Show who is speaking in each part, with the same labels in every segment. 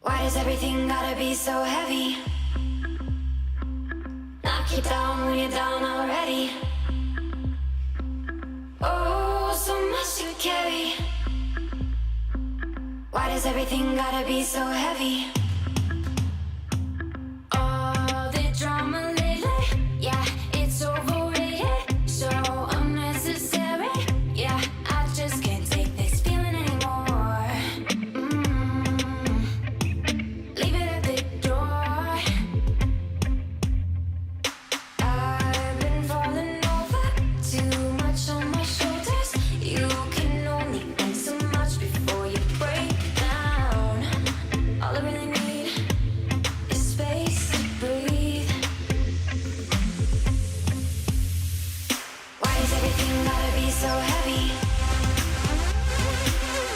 Speaker 1: Why does everything gotta be so heavy? Knock you down when you're down already. Oh, so much to carry. Why does everything gotta be so heavy? All the drama lately, yeah, it's overrated. So unnecessary, yeah, I just can't take this feeling anymore. Leave it at the door. I've been falling over, too much on my shoulders. You can only think so much before you break down. All I really need is space to breathe. Why does everything gotta be so heavy?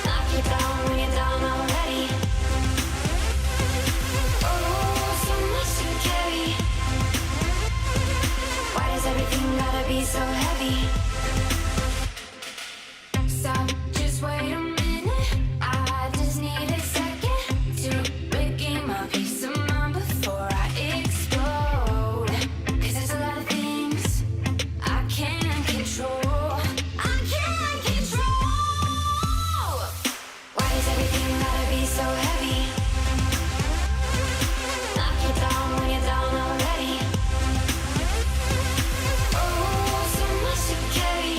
Speaker 1: Knock you down when you're down already. Oh, so much to carry. Why does everything gotta be so heavy? Stop, just wait a minute. I just need a second to regain my peace of mind before I explode. 'Cause there's a lot of things I can't control. I can't control. Why does everything gotta be so heavy? Knock you down when you're down already. Oh, so much to carry.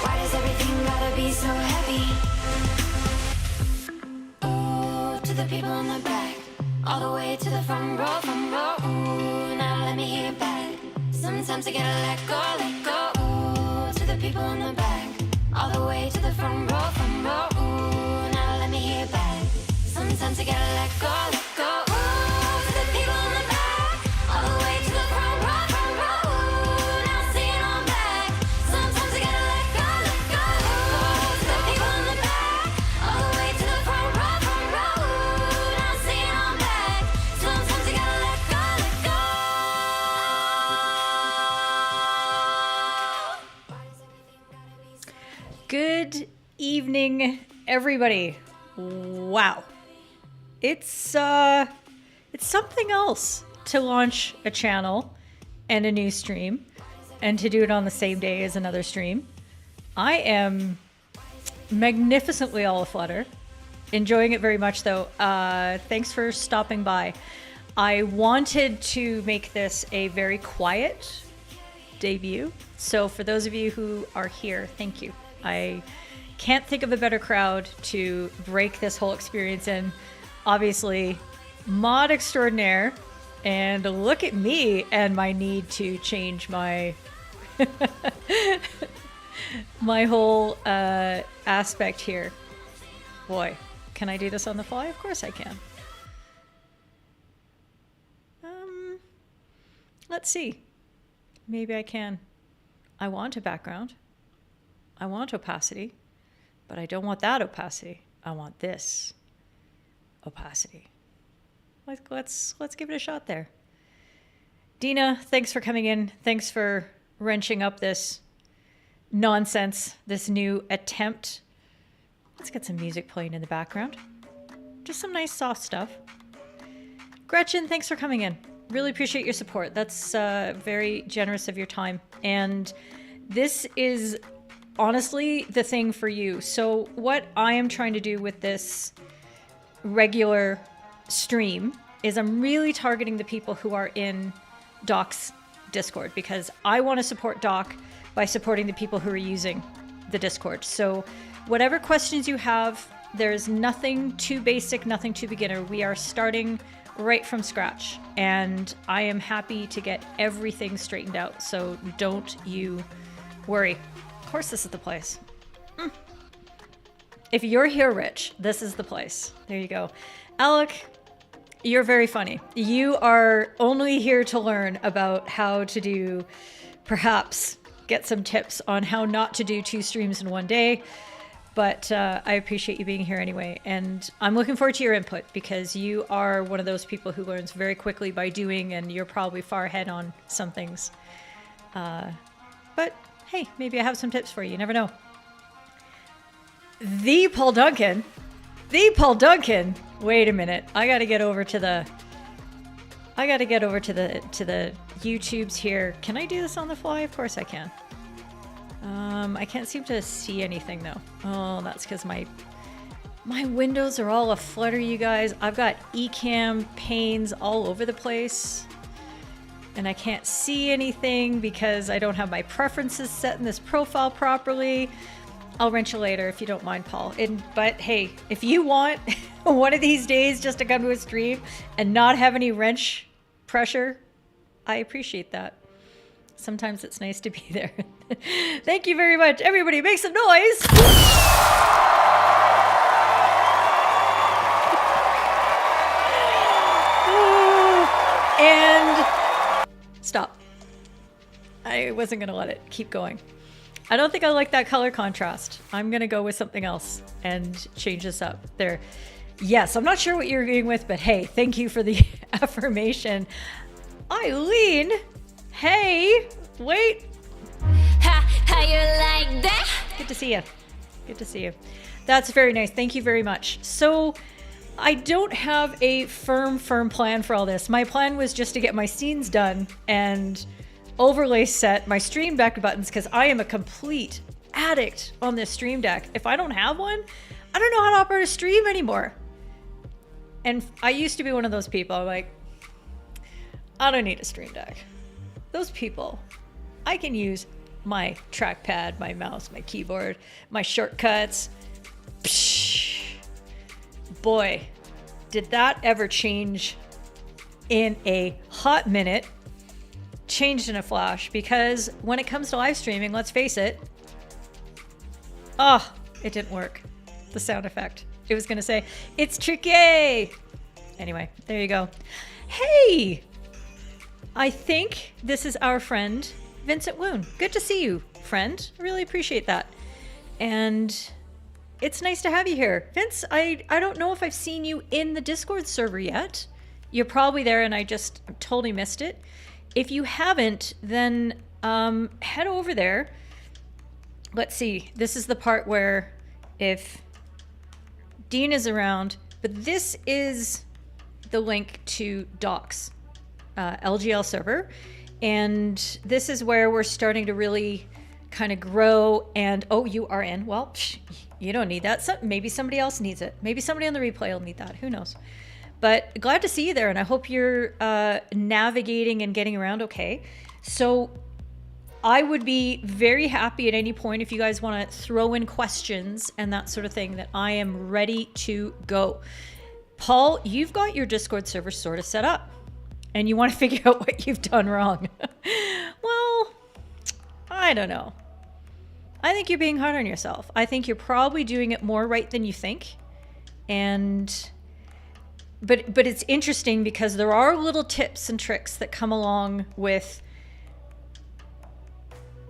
Speaker 1: Why does everything gotta be so heavy? Oh, to the people in the back, all the way to the front row, front row. Ooh, now let me hear it back. Sometimes I gotta let go, let go. Ooh, to the people in the back, all the way to the front row, front row. Ooh, now let me hear it back. Sometimes I gotta let go, let go. Ooh, to the people in the back, all the way to the front row, front row. Ooh, now sing it on back. Sometimes I gotta let go, let go. Ooh, to the people in the back, all the way to the front row, front row. Ooh, now sing it on back. Sometimes I gotta let go, let go. Why does everything gotta be so heavy?
Speaker 2: Good evening, everybody. Wow. It's something else to launch a channel and a new stream and to do it on the same day as another stream. I am magnificently all aflutter. Enjoying it very much though. Thanks for stopping by. I wanted to make this a very quiet debut. So for those of you who are here, thank you. I can't think of a better crowd to break this whole experience in. Obviously, mod extraordinaire, and look at me and my need to change my my whole aspect here. Boy, can I do this on the fly? Of course I can. Let's see. Maybe I can. I want a background. I want opacity, but I don't want that opacity. I want this opacity. Let's give it a shot there. Dina, thanks for coming in. Thanks for wrenching up this nonsense, this new attempt. Let's get some music playing in the background. Just some nice soft stuff. Gretchen, thanks for coming in. Really appreciate your support. That's very generous of your time. And this is honestly the thing for you. So what I am trying to do with this regular stream is I'm really targeting the people who are in Doc's Discord, because I want to support Doc by supporting the people who are using the Discord. So whatever questions you have, there's nothing too basic, nothing too beginner. We are starting right from scratch, and I am happy to get everything straightened out. So don't you worry. Of course, this is the place. If you're here, Rich, this is the place. There you go. Alec, you're very funny. You are only here to learn about how to do, perhaps get some tips on how not to do 2 streams in one day. But I appreciate you being here anyway. And I'm looking forward to your input, because you are one of those people who learns very quickly by doing, and you're probably far ahead on some things. But hey, maybe I have some tips for you. You never know. The Paul Duncan The Paul Duncan. Wait a minute. I got to get over to the YouTubes here. Can I do this on the fly? Of course I can. I can't seem to see anything though. Oh, that's because my windows are all aflutter, you guys. I've got eCam panes all over the place. And I can't see anything because I don't have my preferences set in this profile properly. I'll wrench you later if you don't mind, Paul. But hey, if you want one of these days just to come to a stream and not have any wrench pressure, I appreciate that. Sometimes it's nice to be there. Thank you very much. Everybody make some noise. And stop. I wasn't going to let it keep going. I don't think I like that color contrast. I'm going to go with something else and change this up there. Yes, I'm not sure what you're agreeing with, but hey, thank you for the affirmation. Eileen, hey, wait.
Speaker 1: How you like that?
Speaker 2: Good to see you. Good to see you. That's very nice. Thank you very much. So I don't have a firm plan for all this. My plan was just to get my scenes done and overlay set my Stream Deck buttons because I am a complete addict on this Stream Deck. If I don't have one, I don't know how to operate a stream anymore. And I used to be one of those people. I'm like, I don't need a Stream Deck. Those people, I can use my trackpad, my mouse, my keyboard, my shortcuts. Psh. Boy, did that ever change in a hot minute. Changed in a flash, because when it comes to live streaming, let's face it, it didn't work. The sound effect. It was going to say, it's tricky. Anyway, there you go. Hey, I think this is our friend, Vincent Woon. Good to see you, friend. I really appreciate that. And it's nice to have you here. Vince, I don't know if I've seen you in the Discord server yet. You're probably there and I just totally missed it. If you haven't, then head over there. Let's see. This is the part where if Dean is around, but this is the link to Docs, LGL server. And this is where we're starting to really kind of grow. And, oh, you are in. Well, you don't need that. Maybe somebody else needs it. Maybe somebody on the replay will need that. Who knows? But glad to see you there, and I hope you're navigating and getting around okay. So I would be very happy at any point if you guys want to throw in questions and that sort of thing, that I am ready to go. Paul, you've got your Discord server sort of set up, and you want to figure out what you've done wrong. Well, I don't know. I think you're being hard on yourself. I think you're probably doing it more right than you think. But it's interesting because there are little tips and tricks that come along with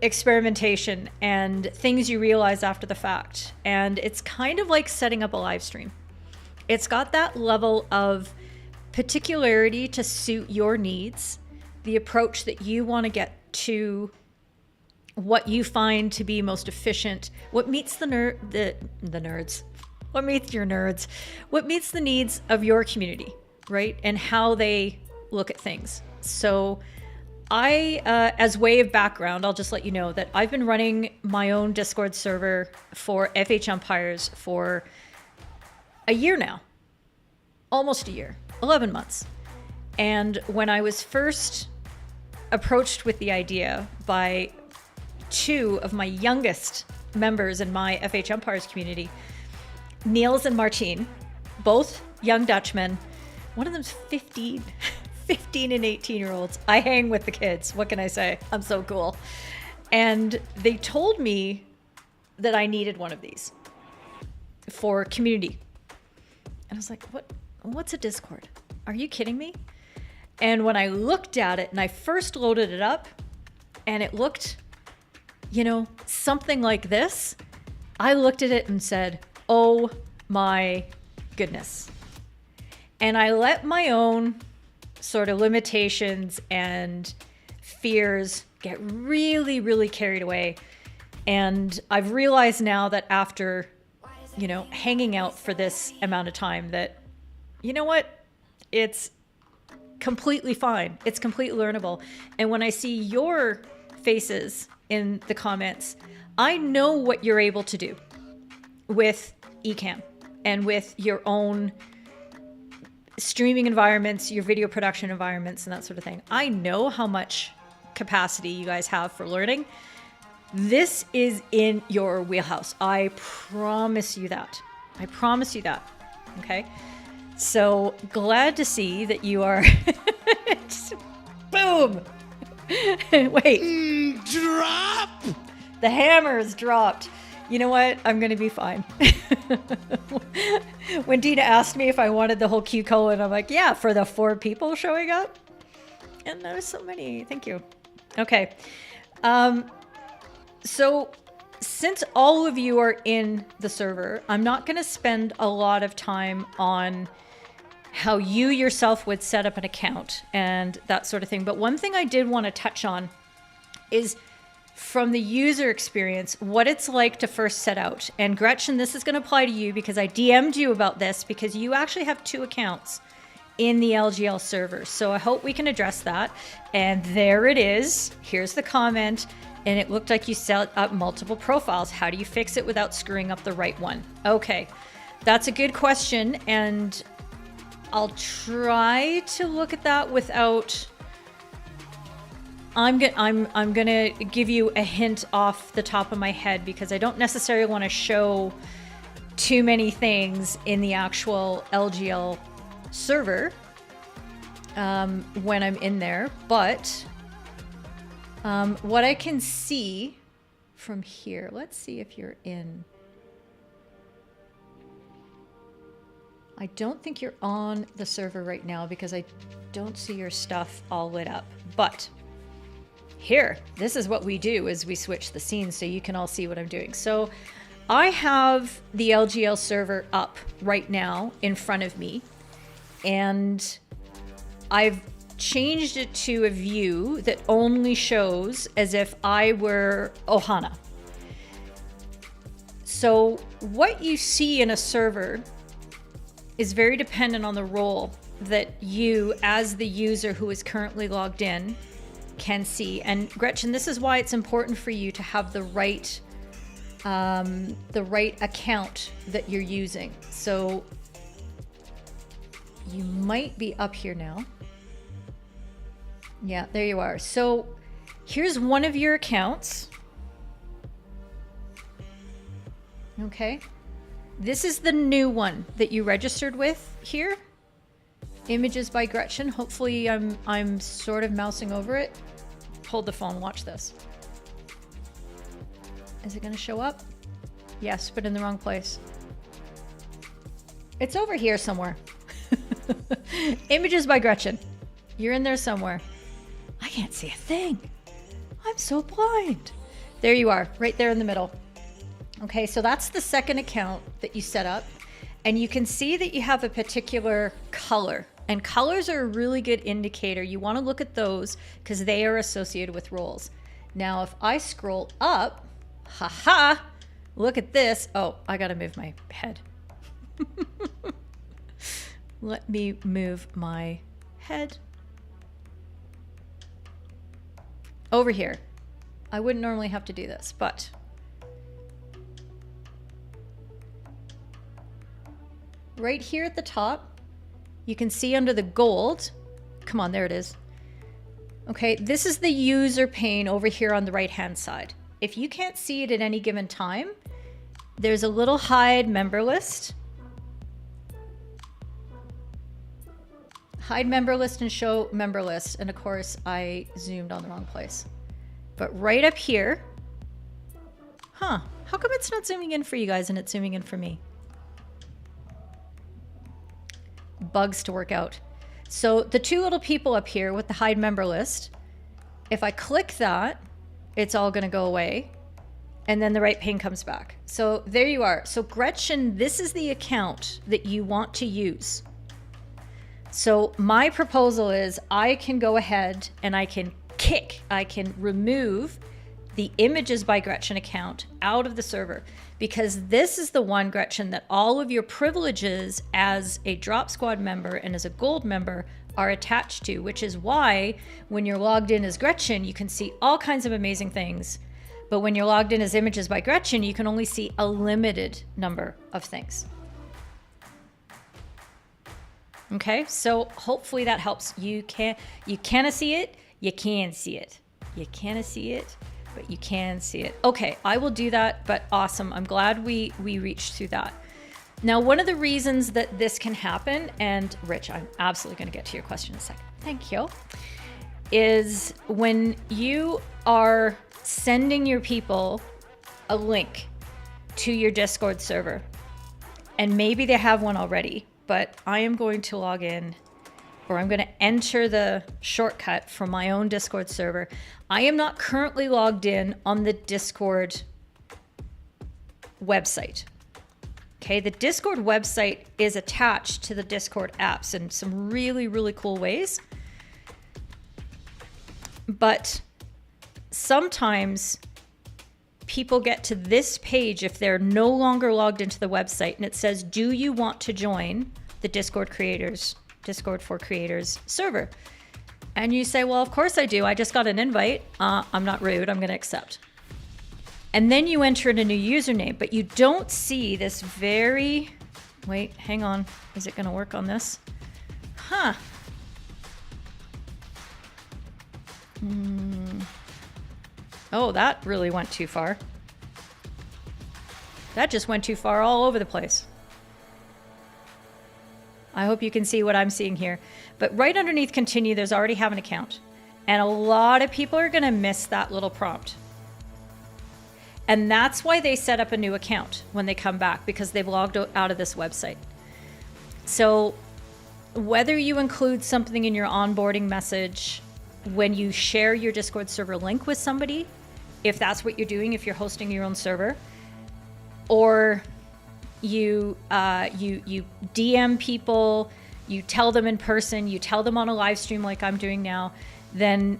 Speaker 2: experimentation and things you realize after the fact. And it's kind of like setting up a live stream. It's got that level of particularity to suit your needs, the approach that you want to get to what you find to be most efficient, what meets the nerds. What meets your nerds? What meets the needs of your community, right? And how they look at things. So I, as way of background, I'll just let you know that I've been running my own Discord server for FH Umpires for a year now. Almost a year. 11 months. And when I was first approached with the idea by two of my youngest members in my FH Umpires community, Niels and Martine, both young Dutchmen. One of them's 15 and 18-year-olds. I hang with the kids. What can I say? I'm so cool. And they told me that I needed one of these for community. And I was like, what's a Discord? Are you kidding me? And when I looked at it and I first loaded it up and it looked, something like this, I looked at it and said, oh my goodness. And I let my own sort of limitations and fears get really, really carried away. And I've realized now that after hanging out for this amount of time that, you know what? It's completely fine. It's completely learnable. And when I see your faces in the comments, I know what you're able to do with Ecamm and with your own streaming environments, your video production environments, and that sort of thing. I know how much capacity you guys have for learning. This is in your wheelhouse. I promise you that. I promise you that. Okay. So glad to see that you are. Boom. Wait.
Speaker 3: Drop.
Speaker 2: The hammer is dropped. You know what? I'm going to be fine. When Dina asked me if I wanted the whole Q colon, I'm like, yeah, for the 4 people showing up. And there's so many. Thank you. Okay. So since all of you are in the server, I'm not going to spend a lot of time on how you yourself would set up an account and that sort of thing. But one thing I did want to touch on is from the user experience, what it's like to first set out. And Gretchen, this is going to apply to you because I DM'd you about this because you actually have 2 accounts in the LGL server. So I hope we can address that. And there it is. Here's the comment. And it looked like you set up multiple profiles. How do you fix it without screwing up the right one? Okay, that's a good question. And I'll try to look at that without... I'm gonna give you a hint off the top of my head because I don't necessarily want to show too many things in the actual LGL server when I'm in there. But what I can see from here, let's see if you're in. I don't think you're on the server right now because I don't see your stuff all lit up, but here, this is what we do is we switch the scenes so you can all see what I'm doing. So I have the LGL server up right now in front of me, and I've changed it to a view that only shows as if I were Ohana. So what you see in a server is very dependent on the role that you, as the user who is currently logged in, can see. And Gretchen, this is why it's important for you to have the right account that you're using. So you might be up here now. Yeah, there you are. So here's one of your accounts. Okay. This is the new one that you registered with here. Images by Gretchen. Hopefully I'm sort of mousing over it. Hold the phone, watch this. Is it gonna show up? Yes, but in the wrong place. It's over here somewhere. Images by Gretchen. You're in there somewhere. I can't see a thing. I'm so blind. There you are, right there in the middle. Okay, so that's the second account that you set up. And you can see that you have a particular color. And colors are a really good indicator. You want to look at those because they are associated with roles. Now, if I scroll up, haha, look at this. Oh, I got to move my head. Let me move my head over here. I wouldn't normally have to do this, but right here at the top, you can see under the gold, come on, there it is. Okay, this is the user pane over here on the right-hand side. If you can't see it at any given time, there's a little hide member list. Hide member list and show member list. And of course, I zoomed on the wrong place. But right up here, how come it's not zooming in for you guys and it's zooming in for me? Bugs to work out. So the 2 little people up here with the hide member list, if I click that, it's all going to go away. And then the right pane comes back. So there you are. So Gretchen, this is the account that you want to use. So my proposal is I can go ahead and I can remove the Images by Gretchen account out of the server, because this is the one, Gretchen, that all of your privileges as a Drop Squad member and as a gold member are attached to, which is why when you're logged in as Gretchen, you can see all kinds of amazing things. But when you're logged in as Images by Gretchen, you can only see a limited number of things. Okay, so hopefully that helps. You can't see it, you can see it. You can't see it, but you can see it. Okay, I will do that, but awesome. I'm glad we reached through that. Now, one of the reasons that this can happen, and Rich, I'm absolutely going to get to your question in a second. Thank you. Is when you are sending your people a link to your Discord server, and maybe they have one already, but I am going to log in, or I'm going to enter the shortcut from my own Discord server. I am not currently logged in on the Discord website. Okay, the Discord website is attached to the Discord apps in some really, really cool ways. But sometimes people get to this page if they're no longer logged into the website, and it says, do you want to join the Discord for Creators server? And you say, well, of course I do. I just got an invite. I'm not rude. I'm going to accept. And then you enter in a new username, but you don't see this very, wait, hang on. Is it going to work on this? Huh. Oh, that really went too far. That just went too far all over the place. I hope you can see what I'm seeing here. But right underneath continue, there's already have an account. And a lot of people are going to miss that little prompt. And that's why they set up a new account when they come back, because they've logged out of this website. So whether you include something in your onboarding message when you share your Discord server link with somebody, if that's what you're doing, if you're hosting your own server, or you DM people, you tell them in person, you tell them on a live stream like I'm doing now, then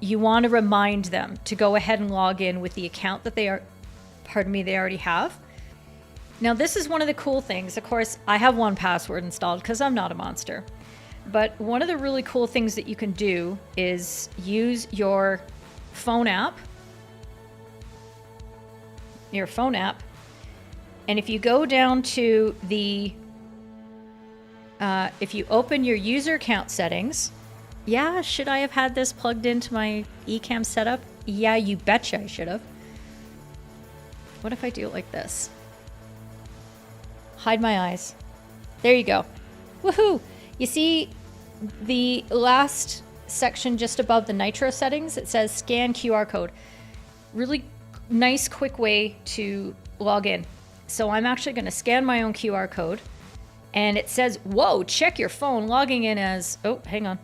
Speaker 2: you want to remind them to go ahead and log in with the account that they already have. Now, this is one of the cool things. Of course, I have 1Password installed because I'm not a monster. But one of the really cool things that you can do is use your phone app. And if you go down to the, if you open your user account settings, yeah, should I have had this plugged into my eCam setup? Yeah, you betcha I should have. What if I do it like this? Hide my eyes. There you go. Woohoo! You see the last section just above the Nitro settings? It says scan QR code. Really nice, quick way to log in. So I'm actually going to scan my own QR code. And it says, whoa, check your phone, logging in as, oh, hang on.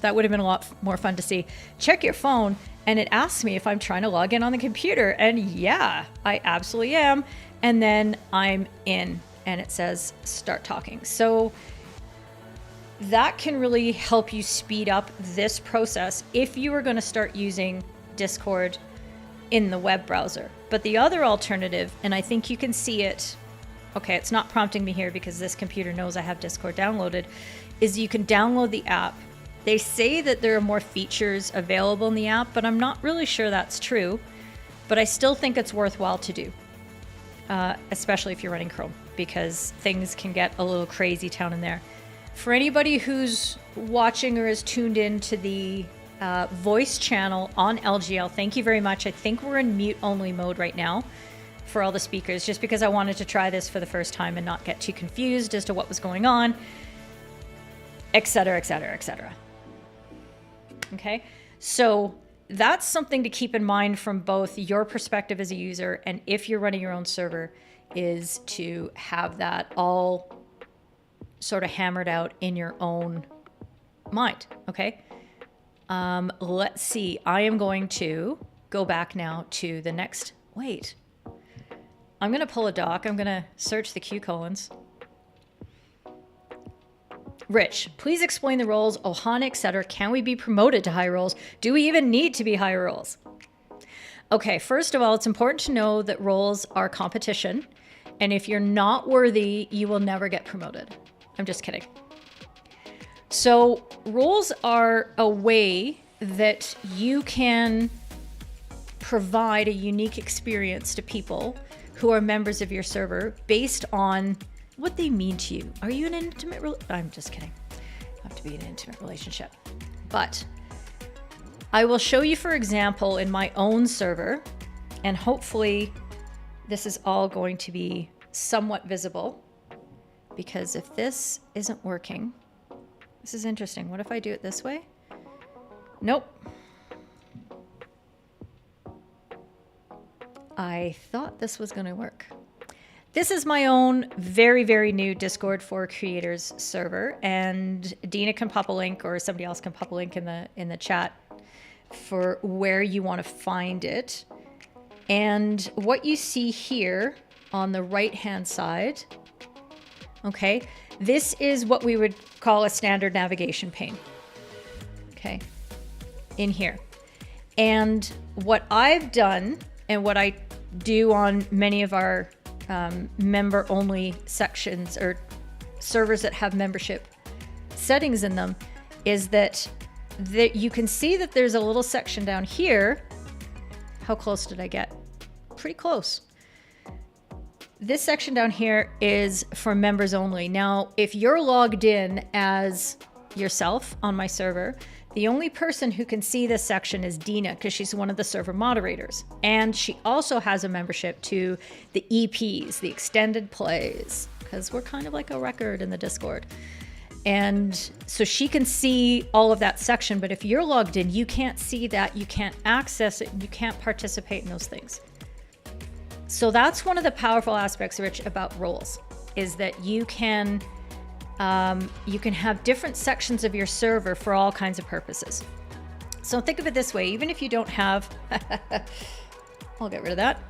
Speaker 2: That would have been a lot more fun to see. Check your phone, and it asks me if I'm trying to log in on the computer. And yeah, I absolutely am. And then I'm in, and it says start talking. So that can really help you speed up this process if you are going to start using Discord in the web browser. But the other alternative, and I think you can see it, okay, it's not prompting me here because this computer knows I have Discord downloaded, is you can download the app. They say that there are more features available in the app, but I'm not really sure that's true. But I still think it's worthwhile to do, especially if you're running Chrome, because things can get a little crazy down in there. For anybody who's watching or is tuned in to the voice channel on LGL, thank you very much. I think we're in mute only mode right now for all the speakers, just because I wanted to try this for the first time and not get too confused as to what was going on, etc., etc., etc. Okay, so that's something to keep in mind from both your perspective as a user and if you're running your own server, is to have that all sort of hammered out in your own mind. Okay, let's see. I am going to go back now to the next. Wait, I'm going to pull a doc. I'm going to search the Q colons. Rich, please explain the roles, Ohana, etc. Can we be promoted to high roles? Do we even need to be high roles? Okay, first of all, it's important to know that roles are competition. And if you're not worthy, you will never get promoted. I'm just kidding. So roles are a way that you can provide a unique experience to people who are members of your server based on what they mean to you. Are you in an intimate I'm just kidding. You have to be in an intimate relationship. But I will show you, for example, in my own server, and hopefully this is all going to be somewhat visible, because if this isn't working, this is interesting. What if I do it this way? Nope. I thought this was going to work. This is my own very, very new Discord for Creators server, and Dina can pop a link, or somebody else can pop a link in the chat for where you want to find it. And what you see here on the right-hand side, okay, this is what we would call a standard navigation pane, okay, in here. And what I've done, and what I do on many of our member-only sections or servers that have membership settings in them, is that you can see that there's a little section down here. How close did I get? Pretty close. This section down here is for members only. Now, if you're logged in as yourself on my server, the only person who can see this section is Dina, because she's one of the server moderators. And she also has a membership to the EPs, the extended plays, because we're kind of like a record in the Discord. And so she can see all of that section, but if you're logged in, you can't see that, you can't access it, you can't participate in those things. So that's one of the powerful aspects, Rich, about roles, is that you can have different sections of your server for all kinds of purposes. So think of it this way, even if you don't have, I'll get rid of that.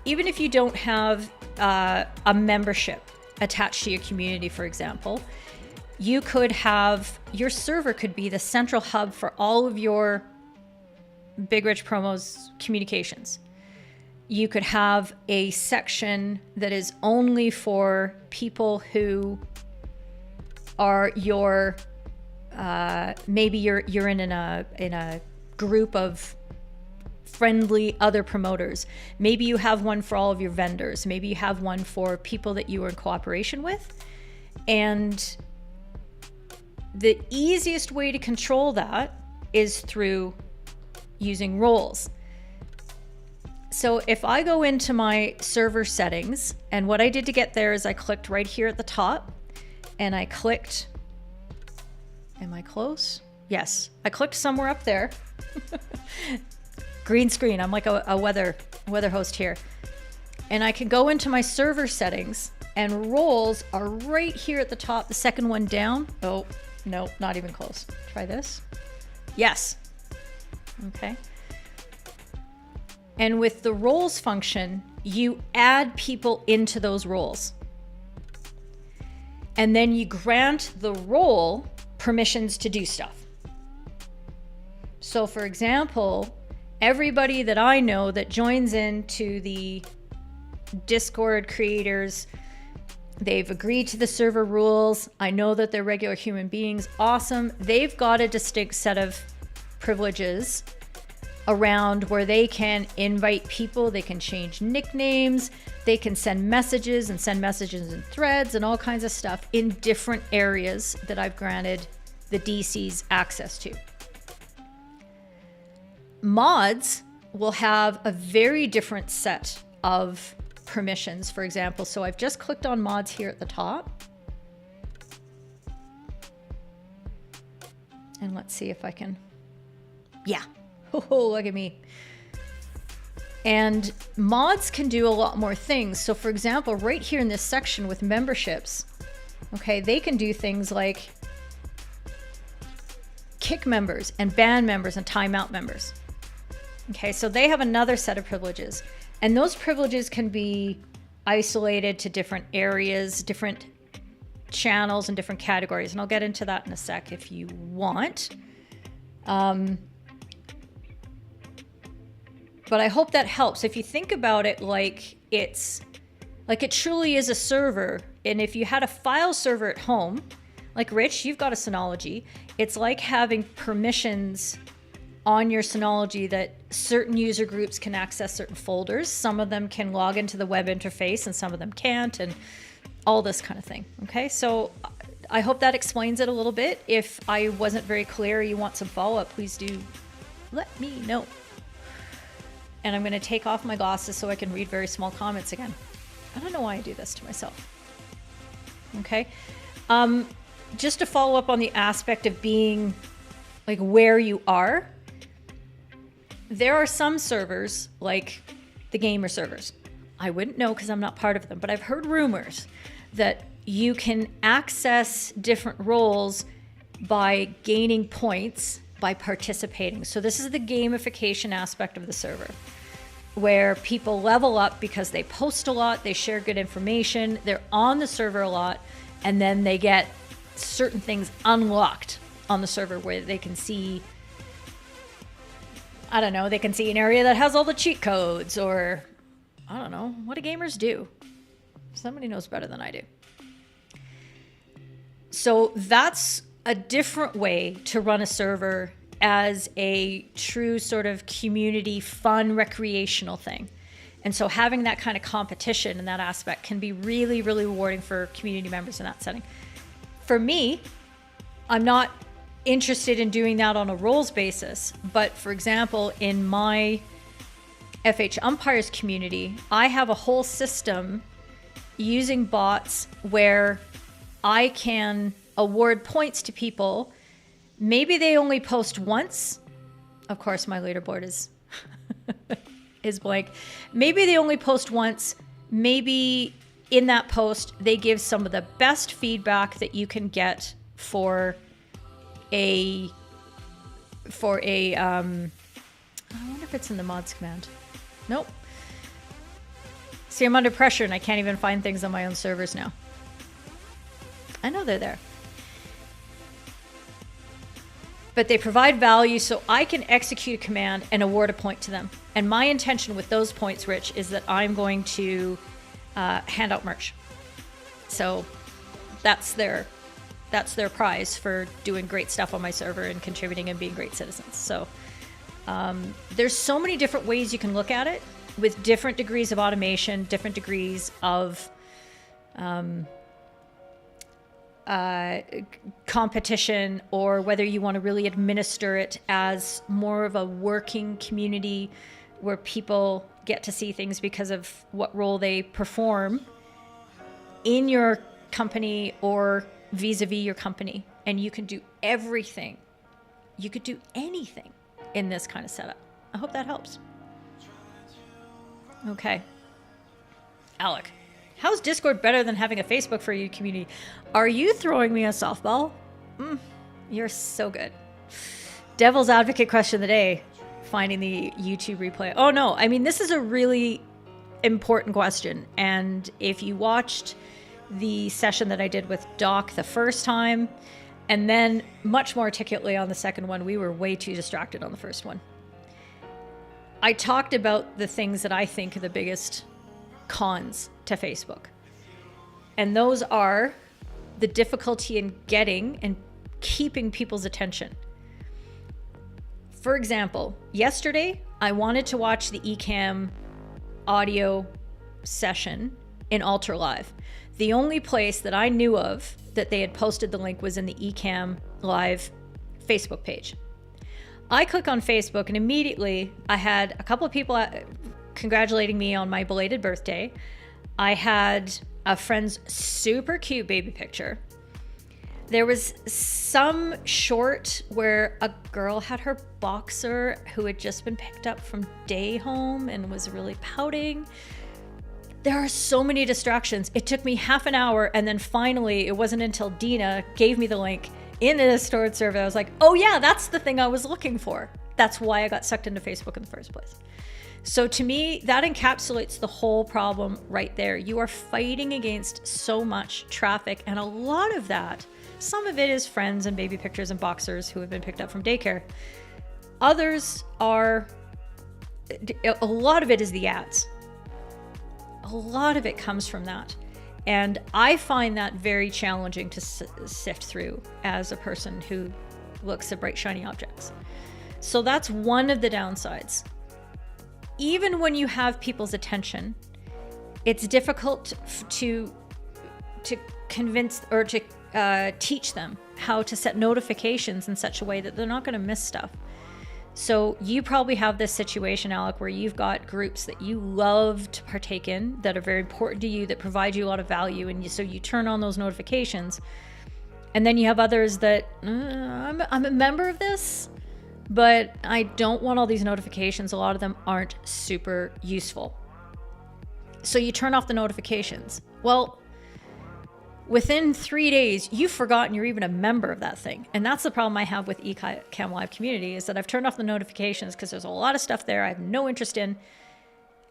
Speaker 2: Even if you don't have a membership attached to your community, for example, you could have, your server could be the central hub for all of your Big Rich Promos communications. You could have a section that is only for people who are your, maybe you're in a group of friendly other promoters. Maybe you have one for all of your vendors. Maybe you have one for people that you are in cooperation with. And the easiest way to control that is through using roles. So if I go into my server settings, and what I did to get there is I clicked right here at the top, and I clicked, am I close? Yes, I clicked somewhere up there. Green screen, I'm like a weather host here. And I can go into my server settings, and roles are right here at the top, the second one down. Oh, no, not even close. Try this. Yes. Okay. And with the roles function, you add people into those roles. And then you grant the role permissions to do stuff. So for example, everybody that I know that joins into the Discord creators, they've agreed to the server rules. I know that they're regular human beings. Awesome. They've got a distinct set of privileges around where they can invite people, they can change nicknames, they can send messages and send messages in threads and all kinds of stuff in different areas that I've granted the DCs access to. Mods will have a very different set of permissions, for example. So I've just clicked on mods here at the top. And let's see if I can, yeah. Oh, look at me. And mods can do a lot more things. So for example, right here in this section with memberships, okay, they can do things like kick members and ban members and timeout members. Okay, so they have another set of privileges. And those privileges can be isolated to different areas, different channels and different categories. And I'll get into that in a sec if you want. But I hope that helps. If you think about it like it truly is a server. And if you had a file server at home, like Rich, you've got a Synology. It's like having permissions on your Synology that certain user groups can access certain folders. Some of them can log into the web interface and some of them can't, and all this kind of thing. Okay, so I hope that explains it a little bit. If I wasn't very clear, you want some follow-up, please do let me know. And I'm going to take off my glasses so I can read very small comments again. I don't know why I do this to myself. Okay. Just to follow up on the aspect of being like where you are, there are some servers like the gamer servers. I wouldn't know because I'm not part of them, but I've heard rumors that you can access different roles by gaining points by participating. So this is the gamification aspect of the server, where people level up because they post a lot, they share good information, they're on the server a lot, and then they get certain things unlocked on the server where they can see, I don't know, they can see an area that has all the cheat codes, or I don't know, what do gamers do? Somebody knows better than I do. So that's a different way to run a server as a true sort of community, fun, recreational thing. And so having that kind of competition in that aspect can be really, really rewarding for community members in that setting. For me, I'm not interested in doing that on a roles basis, but for example, in my FH Umpires community, I have a whole system using bots where I can award points to people. Maybe they only post once. Of course, my leaderboard is is blank. Maybe they only post once. Maybe in that post, they give some of the best feedback that you can get for a I wonder if it's in the mods command. Nope. See, I'm under pressure and I can't even find things on my own servers now. I know they're there. But they provide value so I can execute a command and award a point to them. And my intention with those points, Rich, is that I'm going to hand out merch. So that's their prize for doing great stuff on my server and contributing and being great citizens. So there's so many different ways you can look at it with different degrees of automation, different degrees of competition, or whether you want to really administer it as more of a working community where people get to see things because of what role they perform in your company or vis-a-vis your company. And you can do everything. You could do anything in this kind of setup. I hope that helps. Okay. Alec. How's Discord better than having a Facebook for your community? Are you throwing me a softball? You're so good. Devil's advocate question of the day. Finding the YouTube replay. Oh no, I mean, this is a really important question. And if you watched the session that I did with Doc the first time, and then much more articulately on the second one, we were way too distracted on the first one. I talked about the things that I think are the biggest cons to Facebook. And those are the difficulty in getting and keeping people's attention. For example, yesterday, I wanted to watch the Ecamm audio session in Ultra Live. The only place that I knew of that they had posted the link was in the Ecamm Live Facebook page. I click on Facebook and immediately I had a couple of people congratulating me on my belated birthday. I had a friend's super cute baby picture. There was some short where a girl had her boxer who had just been picked up from day home and was really pouting. There are so many distractions. It took me half an hour, and then finally, it wasn't until Dina gave me the link in a stored server. I was like, oh yeah, that's the thing I was looking for. That's why I got sucked into Facebook in the first place. So to me, that encapsulates the whole problem right there. You are fighting against so much traffic, and a lot of that, some of it is friends and baby pictures and boxers who have been picked up from daycare. Others are, a lot of it is the ads. A lot of it comes from that. And I find that very challenging to sift through as a person who looks at bright, shiny objects. So that's one of the downsides. Even when you have people's attention, it's difficult to convince or to teach them how to set notifications in such a way that they're not going to miss stuff. So you probably have this situation, Alec, where you've got groups that you love to partake in that are very important to you, that provide you a lot of value, and so you turn on those notifications. And then you have others that I'm a member of this, but I don't want all these notifications. A lot of them aren't super useful. So you turn off the notifications. Well, within 3 days, you've forgotten you're even a member of that thing. And that's the problem I have with Ecamm Live community, is that I've turned off the notifications because there's a lot of stuff there I have no interest in.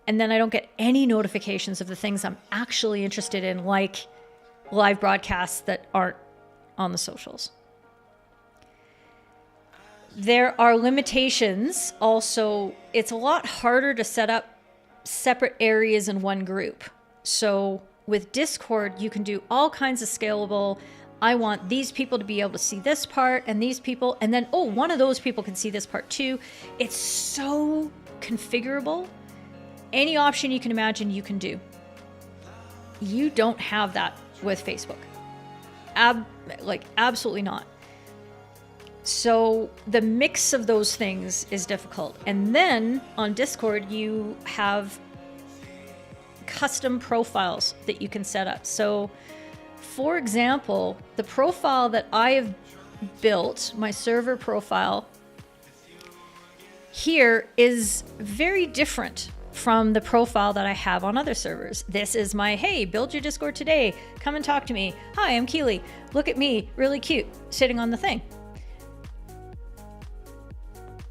Speaker 2: And then I don't get any notifications of the things I'm actually interested in, like live broadcasts that aren't on the socials. There are limitations. Also, it's a lot harder to set up separate areas in one group. So with Discord, you can do all kinds of scalable, I want these people to be able to see this part and these people, and then, oh, one of those people can see this part too. It's so configurable. Any option you can imagine, you can do. You don't have that with Facebook. Absolutely not. So the mix of those things is difficult. And then on Discord, you have custom profiles that you can set up. So for example, the profile that I have built, my server profile here, is very different from the profile that I have on other servers. This is my, hey, build your Discord today. Come and talk to me. Hi, I'm Keely. Look at me, really cute, sitting on the thing.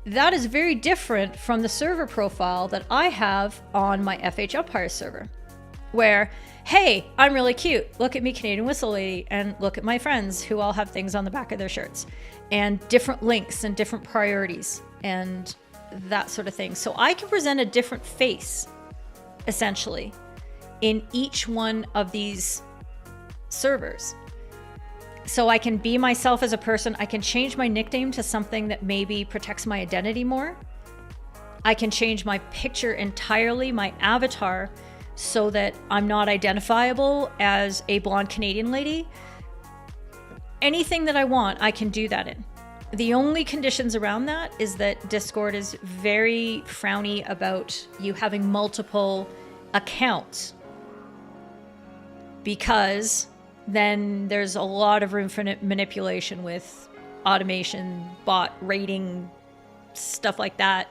Speaker 2: That is very different from the server profile that I have on my FH Umpire server, where, hey, I'm really cute. Look at me, Canadian Whistle Lady, and look at my friends who all have things on the back of their shirts, and different links and different priorities and that sort of thing. So I can present a different face, essentially, in each one of these servers. So I can be myself as a person. I can change my nickname to something that maybe protects my identity more. I can change my picture entirely, my avatar, so that I'm not identifiable as a blonde Canadian lady. Anything that I want, I can do that in. The only conditions around that is that Discord is very frowny about you having multiple accounts, because then there's a lot of room for manipulation with automation, bot rating, stuff like that.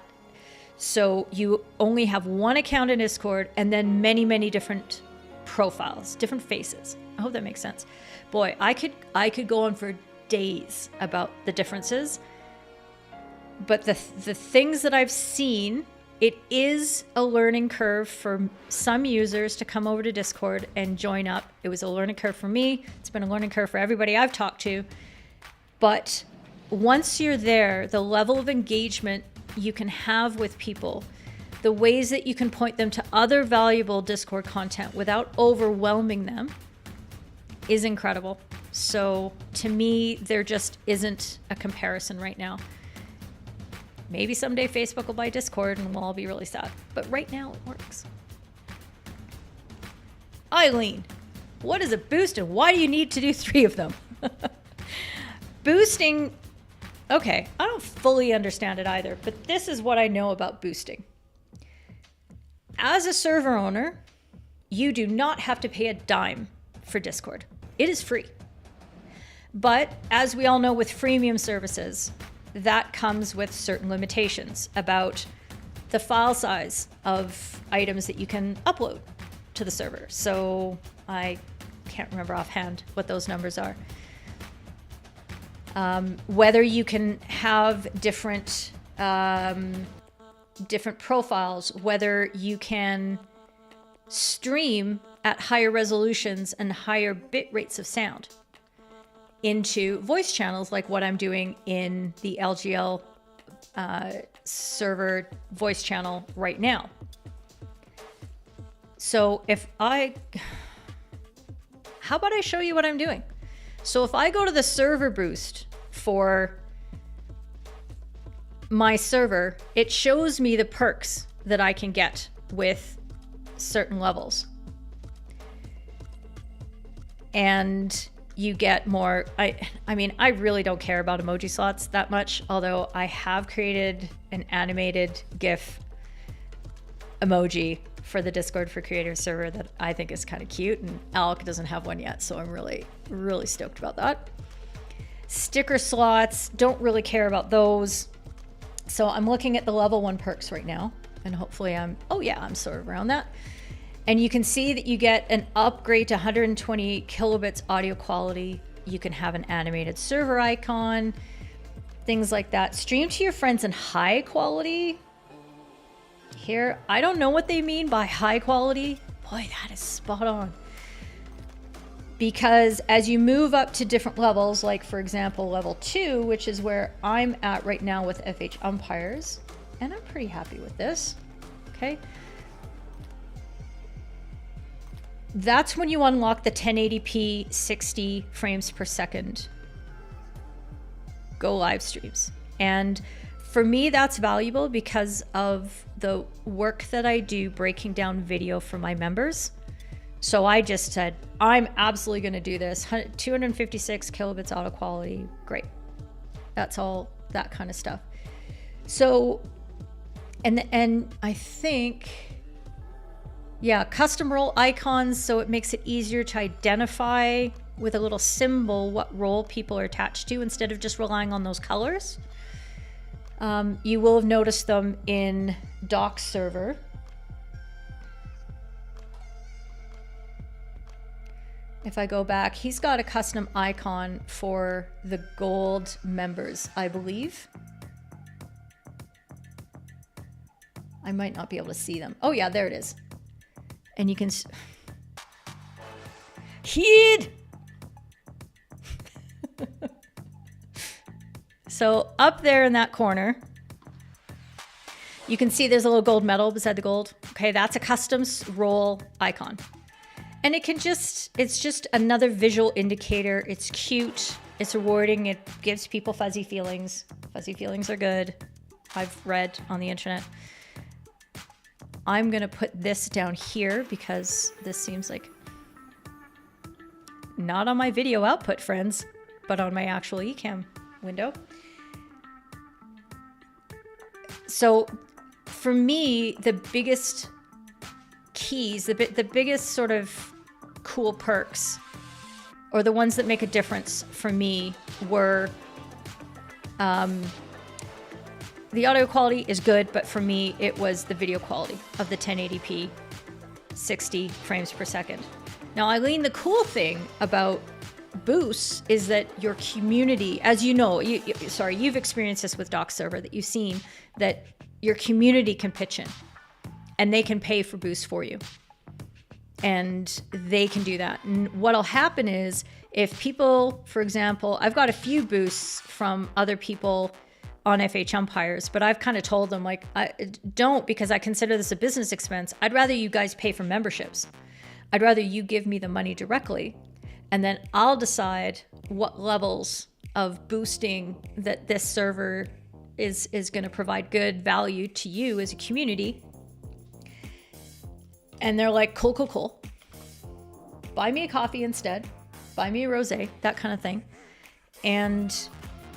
Speaker 2: So you only have one account in Discord and then many, many different profiles, different faces. I hope that makes sense. Boy, I could go on for days about the differences. But the things that I've seen, it is a learning curve for some users to come over to Discord and join up. It was a learning curve for me. It's been a learning curve for everybody I've talked to. But once you're there, the level of engagement you can have with people, the ways that you can point them to other valuable Discord content without overwhelming them, is incredible. So to me, there just isn't a comparison right now. Maybe someday Facebook will buy Discord and we'll all be really sad. But right now it works. Eileen, what is a boost and why do you need to do 3 of them? Boosting, okay, I don't fully understand it either, but this is what I know about boosting. As a server owner, you do not have to pay a dime for Discord. It is free. But as we all know with freemium services, that comes with certain limitations about the file size of items that you can upload to the server. So I can't remember offhand what those numbers are. Whether you can have different different profiles, whether you can stream at higher resolutions and higher bit rates of sound into voice channels, like what I'm doing in the LGL server voice channel right now. So how about I show you what I'm doing? So if I go to the server boost for my server, it shows me the perks that I can get with certain levels. And you get more, I mean, I really don't care about emoji slots that much, although I have created an animated GIF emoji for the Discord for Creators server that I think is kind of cute, and Alec doesn't have one yet, so I'm really, really stoked about that. Sticker slots, don't really care about those. So I'm looking at the level 1 perks right now, and hopefully I'm sort of around that. And you can see that you get an upgrade to 128 kilobits audio quality. You can have an animated server icon, things like that. Stream to your friends in high quality. Here, I don't know what they mean by high quality. Boy, that is spot on. Because as you move up to different levels, like for example, level 2, which is where I'm at right now with FH umpires, and I'm pretty happy with this, okay? That's when you unlock the 1080p 60 frames per second go live streams. And for me, that's valuable because of the work that I do breaking down video for my members. So I just said, I'm absolutely going to do this. 256 kilobits auto quality. Great. That's all that kind of stuff. So, and I think, yeah, custom role icons. So it makes it easier to identify with a little symbol what role people are attached to instead of just relying on those colors. You will have noticed them in Doc's server. If I go back, he's got a custom icon for the gold members, I believe. I might not be able to see them. Oh yeah, there it is. And you can... Heed! So up there in that corner, you can see there's a little gold medal beside the gold. Okay, that's a custom role icon. And it can just, it's just another visual indicator. It's cute, it's rewarding, it gives people fuzzy feelings. Fuzzy feelings are good. I've read on the internet. I'm gonna put this down here because this seems like not on my video output, friends, but on my actual eCam window. So for me, the biggest keys, the biggest sort of cool perks, or the ones that make a difference for me, were the audio quality is good, but for me, it was the video quality of the 1080p 60 frames per second. Now, Eileen, the cool thing about boosts is that your community, as you know, you've experienced this with Doc's server, that you've seen that your community can pitch in and they can pay for boosts for you. And they can do that. And what'll happen is if people, for example, I've got a few boosts from other people on FH umpires, but I've kind of told them, like, don't, because I consider this a business expense. I'd rather you guys pay for memberships. I'd rather you give me the money directly, and then I'll decide what levels of boosting that this server is going to provide good value to you as a community. And they're like, cool, cool, cool. Buy me a coffee instead. Buy me a rosé, that kind of thing. And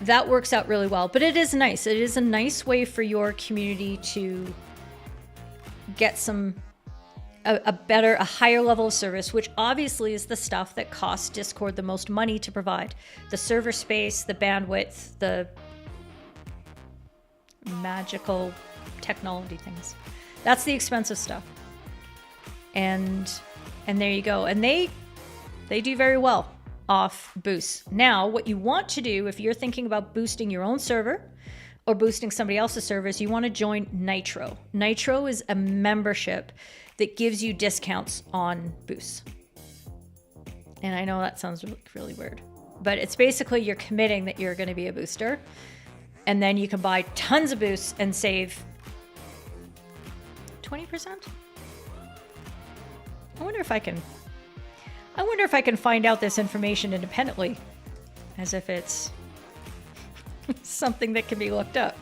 Speaker 2: that works out really well. But it is nice. It is a nice way for your community to get a higher level of service, which obviously is the stuff that costs Discord the most money to provide. The server space, the bandwidth, the magical technology things. That's the expensive stuff. And there you go. And they do very well off boosts. Now, what you want to do if you're thinking about boosting your own server or boosting somebody else's service, you want to join Nitro. Nitro is a membership that gives you discounts on boosts. And I know that sounds really weird, but it's basically you're committing that you're going to be a booster, and then you can buy tons of boosts and save 20%. I wonder if I can find out this information independently, as if it's something that can be looked up.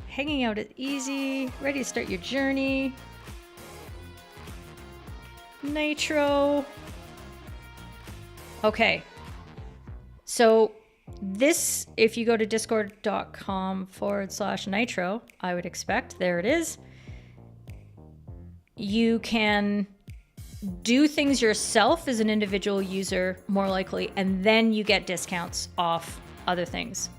Speaker 2: Hanging out is easy. Ready to start your journey. Nitro. Okay. So this, if you go to discord.com/nitro, I would expect, there it is. You can do things yourself as an individual user, more likely, and then you get discounts off other things.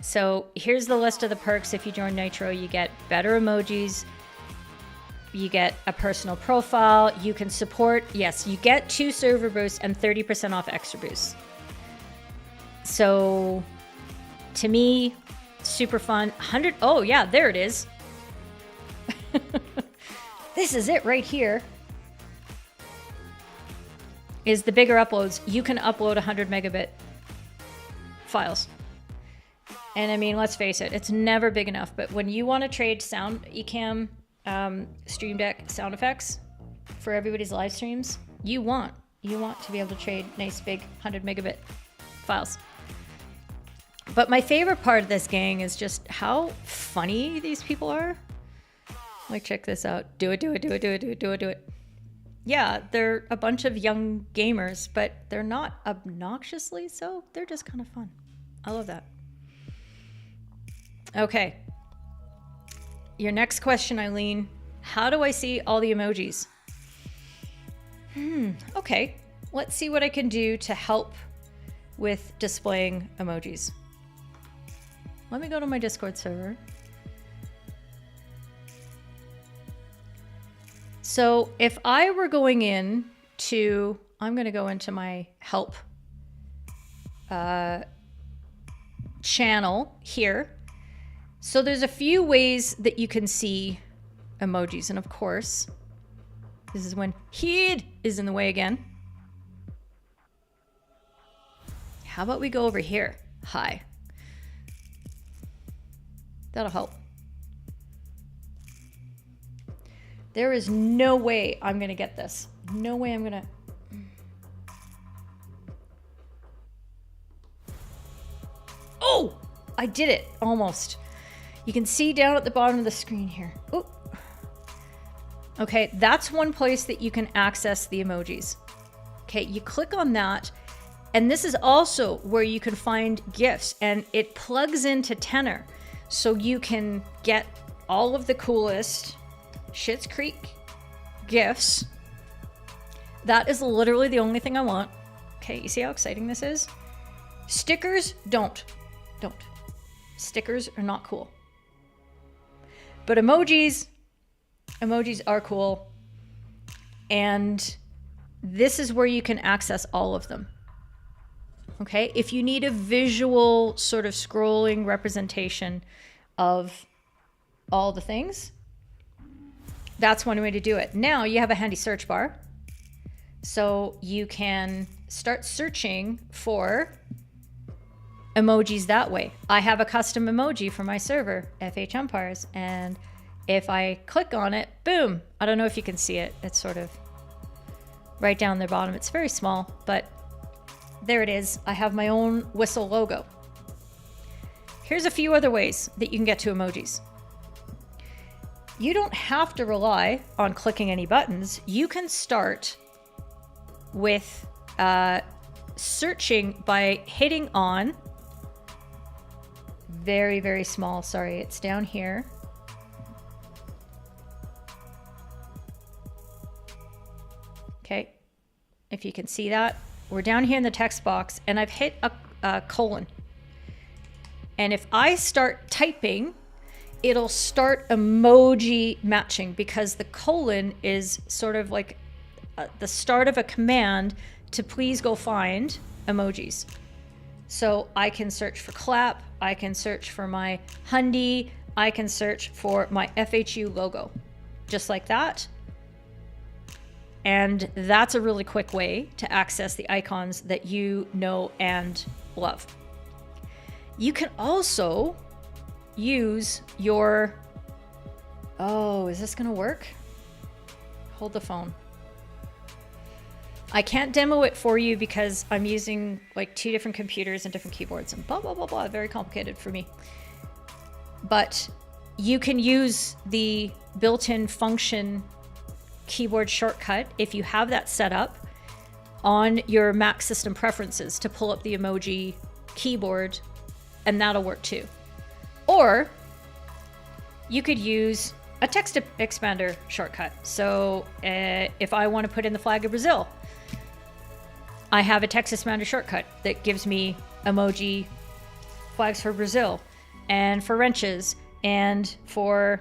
Speaker 2: So here's the list of the perks. If you join Nitro, you get better emojis, you get a personal profile, you can support, yes, you get 2 server boosts and 30% off extra boosts. So to me, super fun. 100, oh yeah, there it is. This is it right here. Is the bigger uploads. You can upload 100 megabit files. And I mean, let's face it, it's never big enough. But when you want to trade sound, Ecamm, Stream Deck sound effects for everybody's live streams, you want to be able to trade nice big 100 megabit files. But my favorite part of this, gang, is just how funny these people are. Like, check this out. Do it, do it, do it, do it, do it, do it, do it. Yeah, they're a bunch of young gamers, but they're not obnoxiously so. They're just kind of fun. I love that. Okay. Your next question, Eileen. How do I see all the emojis? Okay. Let's see what I can do to help with displaying emojis. Let me go to my Discord server. So if I were going in to, I'm going to go into my help channel here. So there's a few ways that you can see emojis. And of course, this is when HID is in the way again. How about we go over here? Hi. That'll help. There is no way I'm going to get this. No way I'm going to. Oh, I did it almost. You can see down at the bottom of the screen here. Oh. Okay, that's one place that you can access the emojis. Okay, you click on that. And this is also where you can find GIFs, and it plugs into Tenor. So you can get all of the coolest Schitt's Creek GIFs. That is literally the only thing I want. Okay, you see how exciting this is? Stickers, don't. Stickers are not cool. But emojis are cool. And this is where you can access all of them. Okay, if you need a visual sort of scrolling representation of all the things, that's one way to do it. Now you have a handy search bar. So you can start searching for emojis that way. I have a custom emoji for my server, FH Umpires, and if I click on it, boom. I don't know if you can see it. It's sort of right down the bottom. It's very small, but there it is. I have my own whistle logo. Here's a few other ways that you can get to emojis. You don't have to rely on clicking any buttons. You can start with searching by hitting on, very, very small, sorry, it's down here. Okay, if you can see that. We're down here in the text box, and I've hit a colon. And if I start typing, it'll start emoji matching, because the colon is sort of like the start of a command to please go find emojis. So I can search for clap, I can search for my Hyundai, I can search for my FHU logo, just like that. And that's a really quick way to access the icons that you know and love. You can also use your, oh, is this gonna work? Hold the phone. I can't demo it for you because I'm using like 2 different computers and different keyboards and blah, blah, blah, blah. Very complicated for me. But you can use the built-in function keyboard shortcut if you have that set up on your Mac system preferences to pull up the emoji keyboard, and that'll work too. Or you could use a text expander shortcut. So if I want to put in the flag of Brazil, I have a text expander shortcut that gives me emoji flags for Brazil and for wrenches and for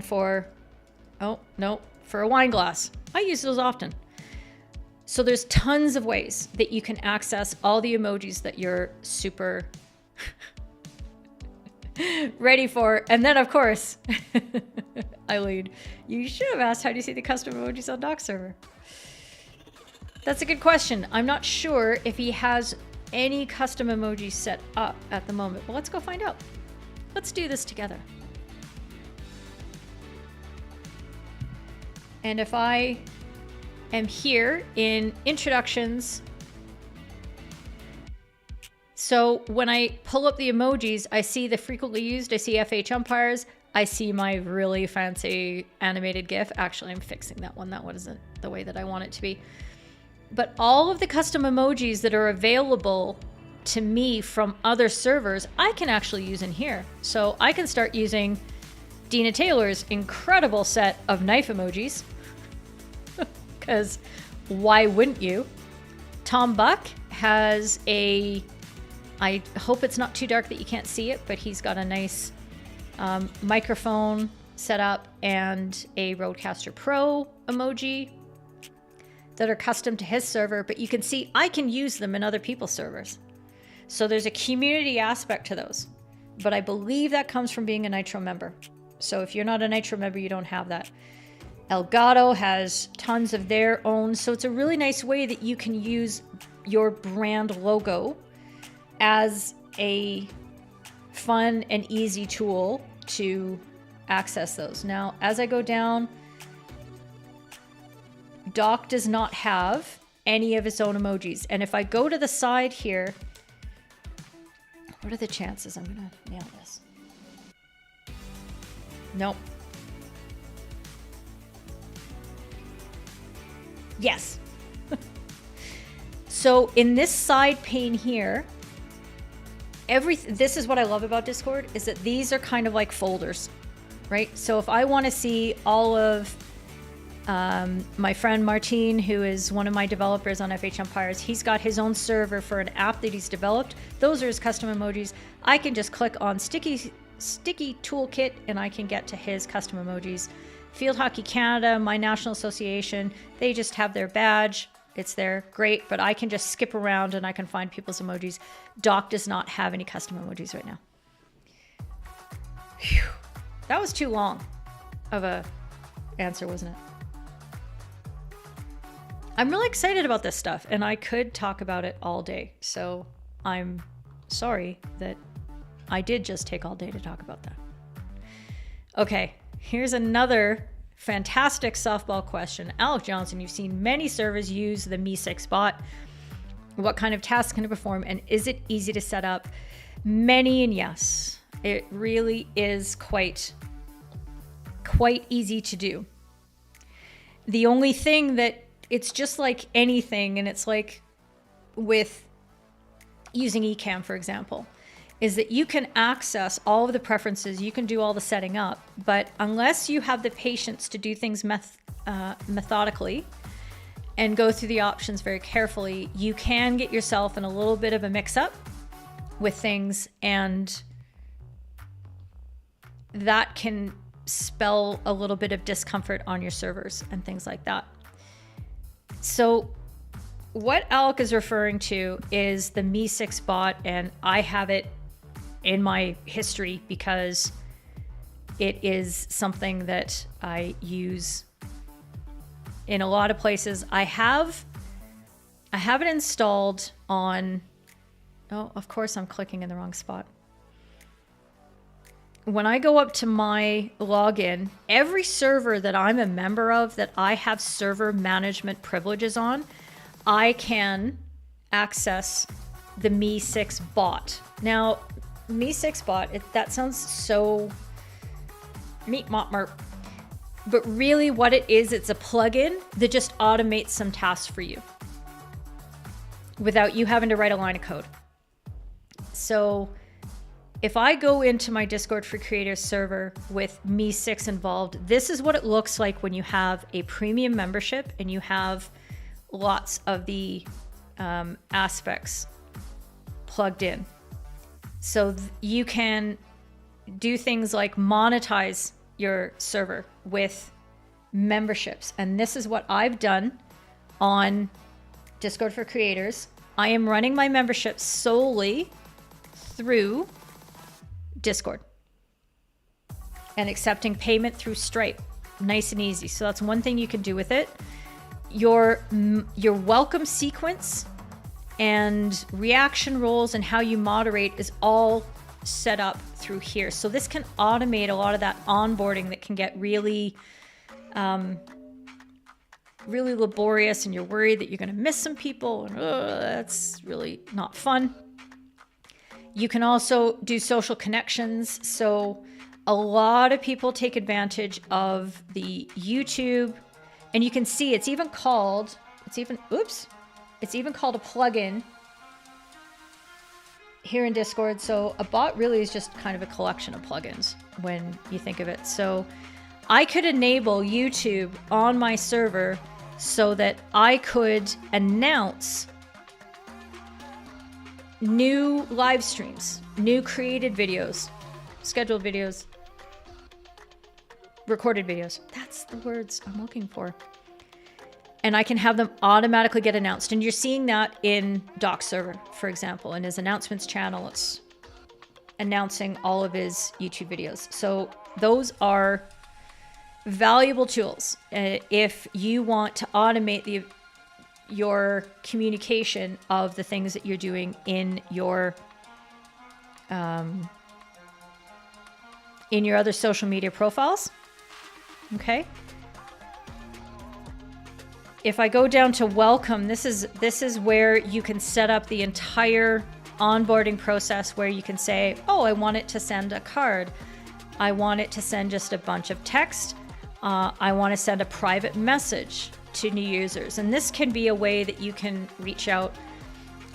Speaker 2: for a wine glass. I use those often. So there's tons of ways that you can access all the emojis that you're super ready for. And then, of course, Eileen, you should have asked, how do you see the custom emojis on Doc's server? That's a good question. I'm not sure if he has any custom emojis set up at the moment, but let's go find out. Let's do this together. And if I am here in introductions, so when I pull up the emojis, I see the frequently used, I see FH umpires, I see my really fancy animated GIF. Actually, I'm fixing that one. That one isn't the way that I want it to be. But all of the custom emojis that are available to me from other servers, I can actually use in here. So I can start using Dina Taylor's incredible set of knife emojis, because why wouldn't you? Tom Buck has a, I hope it's not too dark that you can't see it, but he's got a nice microphone set up and a Rodecaster Pro emoji that are custom to his server, but you can see I can use them in other people's servers. So there's a community aspect to those, but I believe that comes from being a Nitro member. So if you're not a Nitro member, you don't have that. Elgato has tons of their own. So it's a really nice way that you can use your brand logo as a fun and easy tool to access those. Now, as I go down, Doc does not have any of its own emojis. And if I go to the side here, what are the chances I'm gonna nail this? Nope. Yes. So in this side pane here, this is what I love about Discord, is that these are kind of like folders, right? So if I want to see all of my friend Martin, who is one of my developers on FH Empires, he's got his own server for an app that he's developed. Those are his custom emojis. I can just click on Sticky Toolkit and I can get to his custom emojis. Field Hockey Canada, my national association, they just have their badge. It's there, great, but I can just skip around and I can find people's emojis. Doc does not have any custom emojis right now. Whew. That was too long of a answer, wasn't it? I'm really excited about this stuff and I could talk about it all day. So I'm sorry that I did just take all day to talk about that. Okay, here's another fantastic softball question. Alec Johnson, you've seen many servers use the Me6 bot. What kind of tasks can it perform and is it easy to set up? Many, and yes, it really is quite easy to do. The only thing that it's just like anything, and it's like with using Ecamm, for example, is that you can access all of the preferences, you can do all the setting up, but unless you have the patience to do things methodically and go through the options very carefully, you can get yourself in a little bit of a mix-up with things, and that can spell a little bit of discomfort on your servers and things like that. So what Alec is referring to is the Me6 bot, and I have it in my history because it is something that I use in a lot of places. I have it installed on, oh, of course I'm clicking in the wrong spot. When I go up to my login, every server that I'm a member of that I have server management privileges on, I can access the Me6 bot. Now, Me6 bot, that sounds so meat mop merp. But really what it is, it's a plugin that just automates some tasks for you without you having to write a line of code. So if I go into my Discord for Creators server with Me6 involved, this is what it looks like when you have a premium membership and you have lots of the aspects plugged in. So you can do things like monetize your server with memberships. And this is what I've done on Discord for Creators. I am running my membership solely through Discord and accepting payment through Stripe. Nice and easy. So that's one thing you can do with it. Your welcome sequence and reaction roles and how you moderate is all set up through here. So this can automate a lot of that onboarding that can get really really laborious, and you're worried that you're going to miss some people, and that's really not fun. You can also do social connections. So a lot of people take advantage of the YouTube, and you can see it's even called a plugin here in Discord. So a bot really is just kind of a collection of plugins when you think of it. So I could enable YouTube on my server so that I could announce new live streams, new created videos, scheduled videos, recorded videos. That's the words I'm looking for. And I can have them automatically get announced. And you're seeing that in Doc's server, for example. In his announcements channel, it's announcing all of his YouTube videos. So those are valuable tools if you want to automate your communication of the things that you're doing in your other social media profiles. Okay. If I go down to welcome, this is where you can set up the entire onboarding process, where you can say, oh, I want it to send a card. I want it to send just a bunch of text. I want to send a private message to new users. And this can be a way that you can reach out.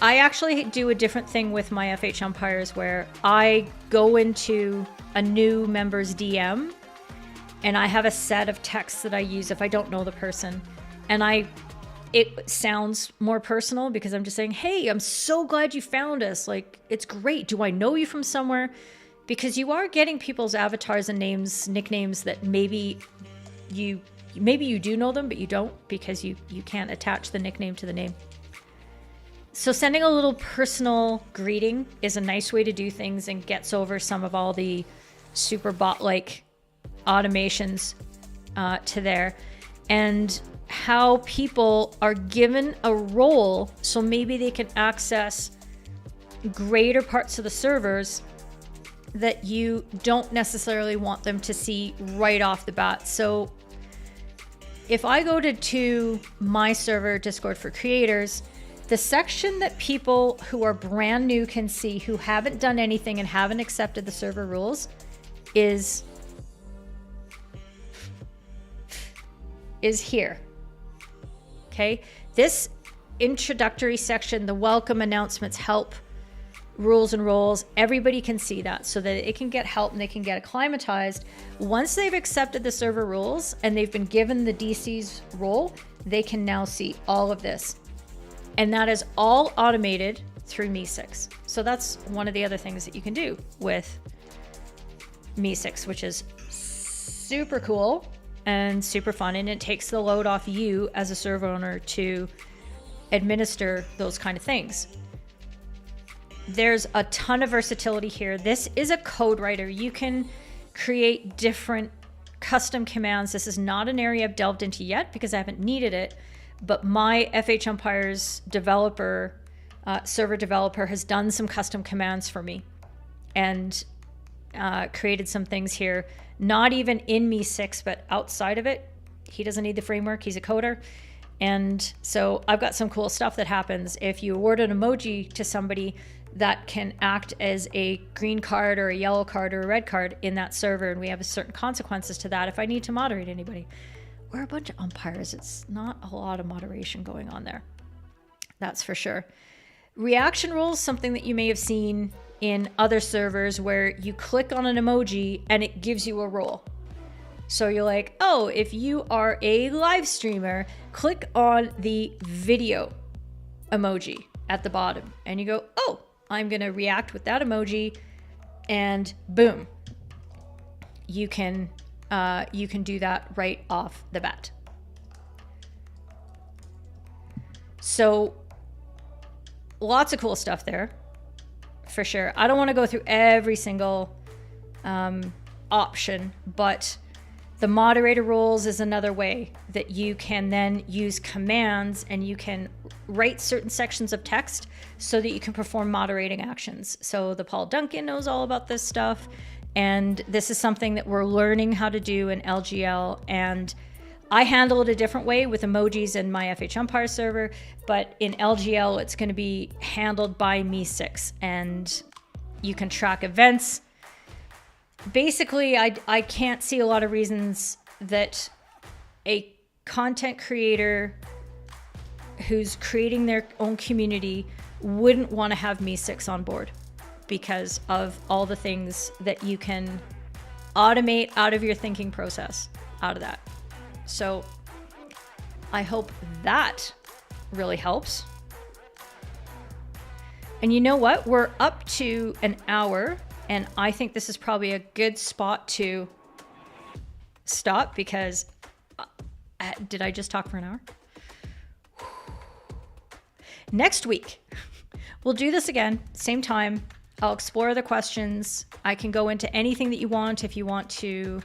Speaker 2: I actually do a different thing with my FH umpires, where I go into a new member's DM and I have a set of texts that I use if I don't know the person. And it sounds more personal because I'm just saying, hey, I'm so glad you found us. Like, it's great. Do I know you from somewhere? Because you are getting people's avatars and names, nicknames that maybe you do know them, but you don't, because you can't attach the nickname to the name. So sending a little personal greeting is a nice way to do things and gets over some of all the super bot-like automations to there. And how people are given a role, so maybe they can access greater parts of the servers that you don't necessarily want them to see right off the bat. So if I go to my server, Discord for Creators, the section that people who are brand new can see, who haven't done anything and haven't accepted the server rules, is here. Okay, this introductory section, the welcome, announcements, help, rules and roles, everybody can see that, so that it can get help and they can get acclimatized. Once they've accepted the server rules and they've been given the DC's role, they can now see all of this. And that is all automated through Me6. So that's one of the other things that you can do with Me6, which is super cool and super fun, and it takes the load off you as a server owner to administer those kind of things. There's a ton of versatility here. This is a code writer. You can create different custom commands. This is not an area I've delved into yet because I haven't needed it, but my FH Empires developer, server developer, has done some custom commands for me and created some things here, not even in Me 6, but outside of it. He doesn't need the framework. He's a coder. And so I've got some cool stuff that happens if you award an emoji to somebody that can act as a green card or a yellow card or a red card in that server. And we have certain consequences to that if I need to moderate anybody. We're a bunch of umpires. It's not a lot of moderation going on there. That's for sure. Reaction rules, something that you may have seen in other servers where you click on an emoji and it gives you a role. So you're like, oh, if you are a live streamer, click on the video emoji at the bottom. And you go, oh, I'm going to react with that emoji. And boom, you can do that right off the bat. So lots of cool stuff there, for sure. I don't want to go through every single option, but the moderator roles is another way that you can then use commands and you can write certain sections of text so that you can perform moderating actions. So the Paul Duncan knows all about this stuff. And this is something that we're learning how to do in LGL. And I handle it a different way with emojis in my FH Umpire server, but in LGL, it's going to be handled by Me 6. And you can track events. Basically, I can't see a lot of reasons that a content creator who's creating their own community wouldn't want to have Me 6 on board because of all the things that you can automate out of your thinking process out of that. So I hope that really helps. And you know what? We're up to an hour. And I think this is probably a good spot to stop because did I just talk for an hour? Next week, we'll do this again, same time. I'll explore the questions. I can go into anything that you want if you want to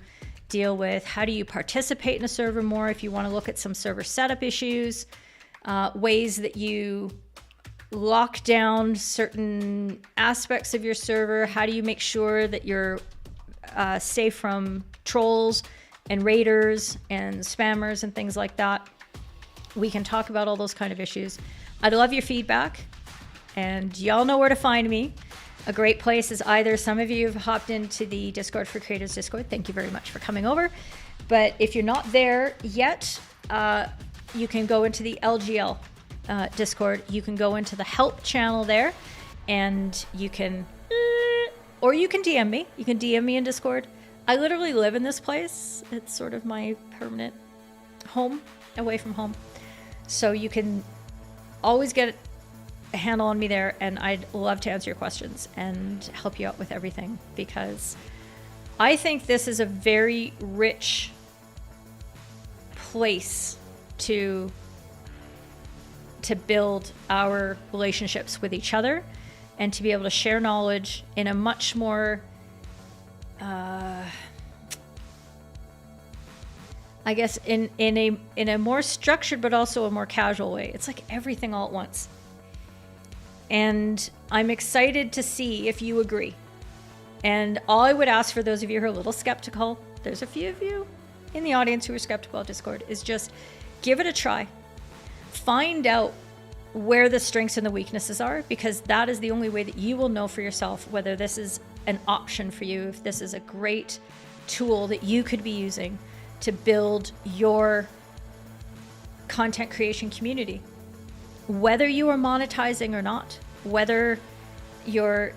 Speaker 2: deal with how do you participate in a server more, if you want to look at some server setup issues, ways that you lock down certain aspects of your server. How do you make sure that you're safe from trolls and raiders and spammers and things like that? We can talk about all those kind of issues. I'd love your feedback, and y'all know where to find me. A great place is either some of you have hopped into the Discord for Creators Discord. Thank you very much for coming over. But if you're not there yet, you can go into the LGL Discord. You can go into the help channel there and you can, or you can DM me. You can DM me in Discord. I literally live in this place. It's sort of my permanent home away from home. So you can always get a handle on me there, and I'd love to answer your questions and help you out with everything because I think this is a very rich place to build our relationships with each other and to be able to share knowledge in a much more, I guess in a more structured, but also a more casual way. It's like everything all at once. And I'm excited to see if you agree. And all I would ask for those of you who are a little skeptical, there's a few of you in the audience who are skeptical of Discord, is just give it a try. Find out where the strengths and the weaknesses are, because that is the only way that you will know for yourself whether this is an option for you, if this is a great tool that you could be using to build your content creation community. Whether you are monetizing or not, whether you're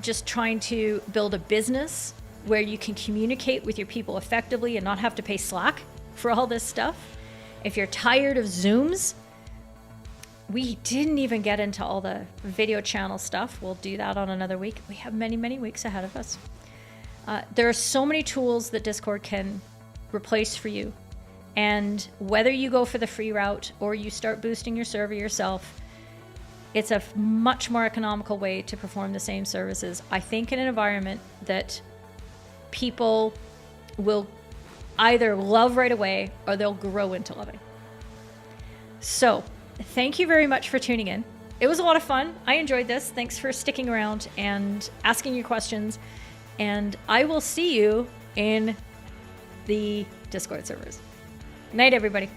Speaker 2: just trying to build a business where you can communicate with your people effectively and not have to pay Slack for all this stuff. If you're tired of Zooms, we didn't even get into all the video channel stuff. We'll do that on another week. We have many, many weeks ahead of us. There are so many tools that Discord can replace for you. And whether you go for the free route or you start boosting your server yourself, it's a much more economical way to perform the same services, I think, in an environment that people will either love right away or they'll grow into loving. So thank you very much for tuning in. It was a lot of fun. I enjoyed this. Thanks for sticking around and asking your questions. And I will see you in the Discord servers. Night, everybody.